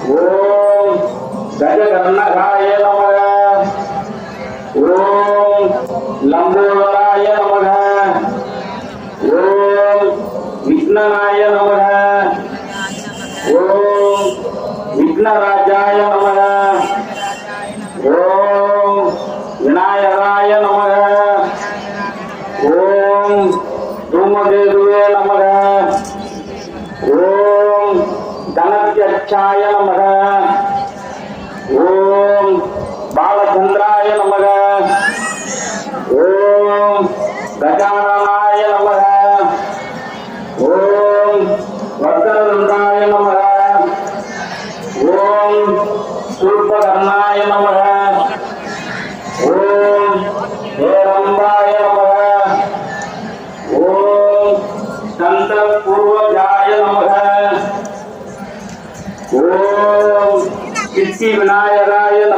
ஓம் கஜகர்ணகாய நமக. ஓம் லம்போதராய நமக. ஓம் விக்னனாய நமக. ஓம் விக்னராஜாய நமக. ஓம் விநாயகாய நமக. ஓம் தூமகேதுவே நமக. ஓம் தனத்யட்சாய நமக. ஓம் பாலச்சந்திராய நமக. ஓம் கஜானனாய நமக. ஓம் வக்ரதுண்டாய நமக. ஓம் சூர்பகர்ணாய நமக. ஓம் ஹேரம்பாய நமக. ஓம் ஸ்கந்தபூர்வஜாய நமக. ஓம் சித்தி விநாயகாய